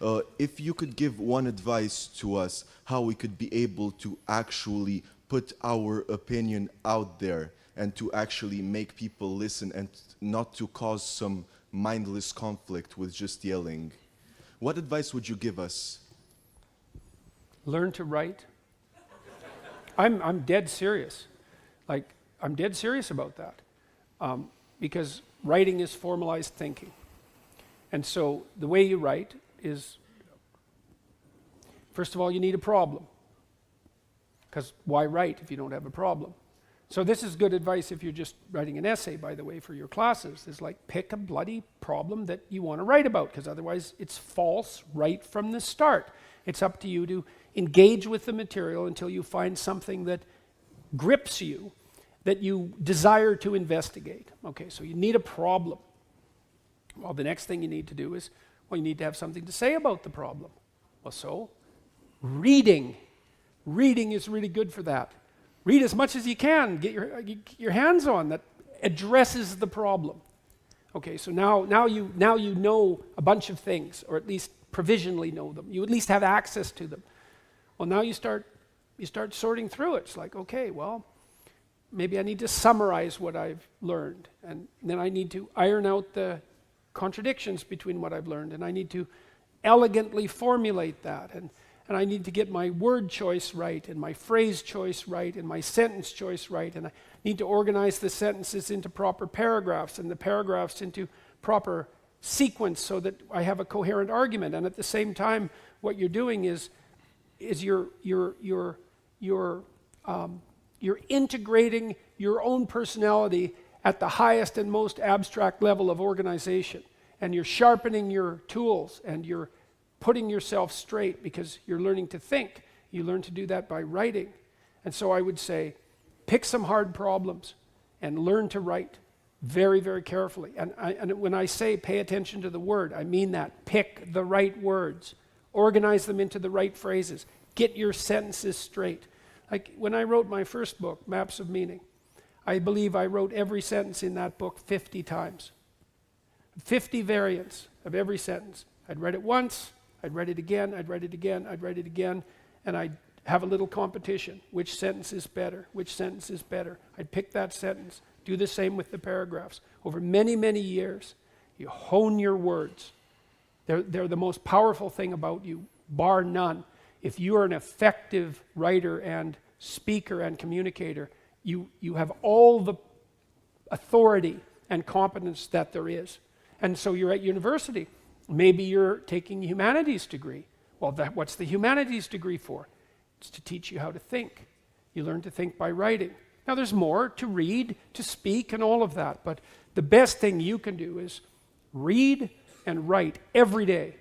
If you could give one advice to us, how we could be able to actually put our opinion out there and to actually make people listen and not to cause some mindless conflict with just yelling. What advice would you give us? Learn to write. I'm dead serious. Like, I'm dead serious about that. Because writing is formalized thinking. And so the way you write is, first of all, you need a problem. Because why write if you don't have a problem? So this is good advice if you're just writing an essay, by the way, for your classes. Is like, pick a bloody problem that you want to write about, because otherwise it's false right from the start. It's up to you to engage with the material until you find something that grips you, that you desire to investigate. Okay, so you need a problem. Well, the next thing you need to do is, well, you need to have something to say about the problem. Well, so reading. Reading is really good for that. Read as much as you can. Get your hands on that addresses the problem. Okay, so now you know a bunch of things, or at least provisionally know them. You at least have access to them. Well, now you start sorting through it. It's like, okay, well, maybe I need to summarize what I've learned, and then I need to iron out the contradictions between what I've learned, and I need to elegantly formulate that, and I need to get my word choice right, and my phrase choice right, and my sentence choice right, and I need to organize the sentences into proper paragraphs, and the paragraphs into proper sequence so that I have a coherent argument. And at the same time, what you're doing is you're integrating your own personality at the highest and most abstract level of organization, and you're sharpening your tools, and you're putting yourself straight because you're learning to think. You learn to do that by writing. And so I would say, pick some hard problems and learn to write very, very carefully. And when I say pay attention to the word, I mean that. Pick the right words. Organize them into the right phrases. Get your sentences straight. Like when I wrote my first book, Maps of Meaning, I believe I wrote every sentence in that book 50 times. 50 variants of every sentence. I'd read it once, I'd read it again, I'd read it again, I'd read it again, and I'd have a little competition. Which sentence is better? Which sentence is better? I'd pick that sentence. Do the same with the paragraphs. Over many, many years, you hone your words. They're the most powerful thing about you, bar none. If you are an effective writer and speaker and communicator, you have all the authority and competence that there is. And so you're at university. Maybe you're taking a humanities degree. Well, what's the humanities degree for? It's to teach you how to think. You learn to think by writing. Now there's more to read, to speak, and all of that, but the best thing you can do is read and write every day,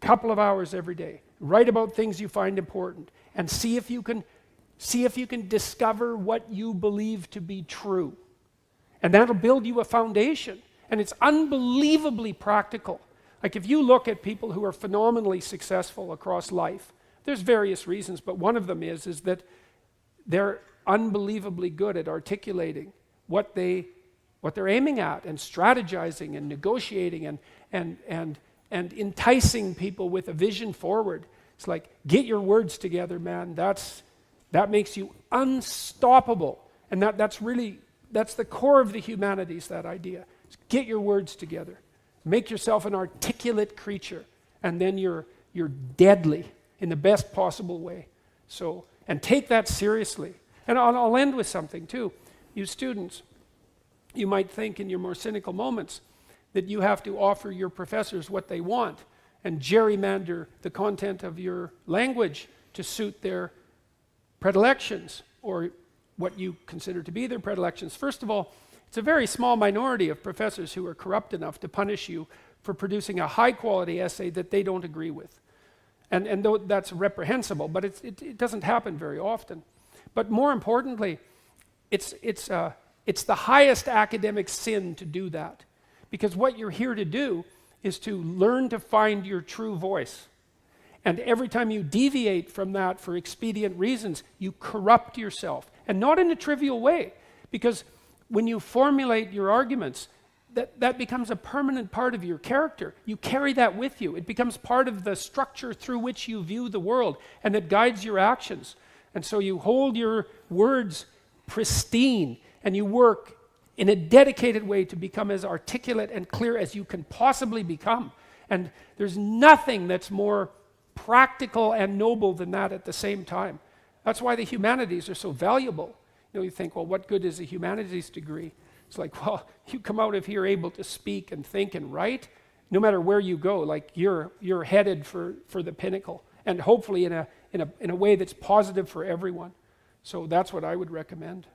a couple of hours every day. Write about things you find important, and see if you can discover what you believe to be true. And that'll build you a foundation, and it's unbelievably practical. Like if you look at people who are phenomenally successful across life, there's various reasons, but one of them is that they're unbelievably good at articulating what they're aiming at, and strategizing and negotiating and enticing people with a vision forward. It's like, get your words together, man. That makes you unstoppable. And that's the core of the humanities, that idea. Get your words together. Make yourself an articulate creature, and then you're deadly in the best possible way. So, and take that seriously. And I'll end with something too. You students, you might think in your more cynical moments that you have to offer your professors what they want and gerrymander the content of your language to suit their predilections, or what you consider to be their predilections. First of all, it's a very small minority of professors who are corrupt enough to punish you for producing a high-quality essay that they don't agree with. And though that's reprehensible, but it doesn't happen very often. But more importantly, it's the highest academic sin to do that. Because what you're here to do is to learn to find your true voice. And every time you deviate from that for expedient reasons, you corrupt yourself. And not in a trivial way. Because when you formulate your arguments, that becomes a permanent part of your character. You carry that with you. It becomes part of the structure through which you view the world, and it guides your actions. And so you hold your words pristine, and you work in a dedicated way to become as articulate and clear as you can possibly become. And there's nothing that's more practical and noble than that at the same time. That's why the humanities are so valuable. You think, well, what good is a humanities degree? It's like, well, you come out of here able to speak and think and write, no matter where you go, like you're headed for the pinnacle, and hopefully in a way that's positive for everyone. So that's what I would recommend.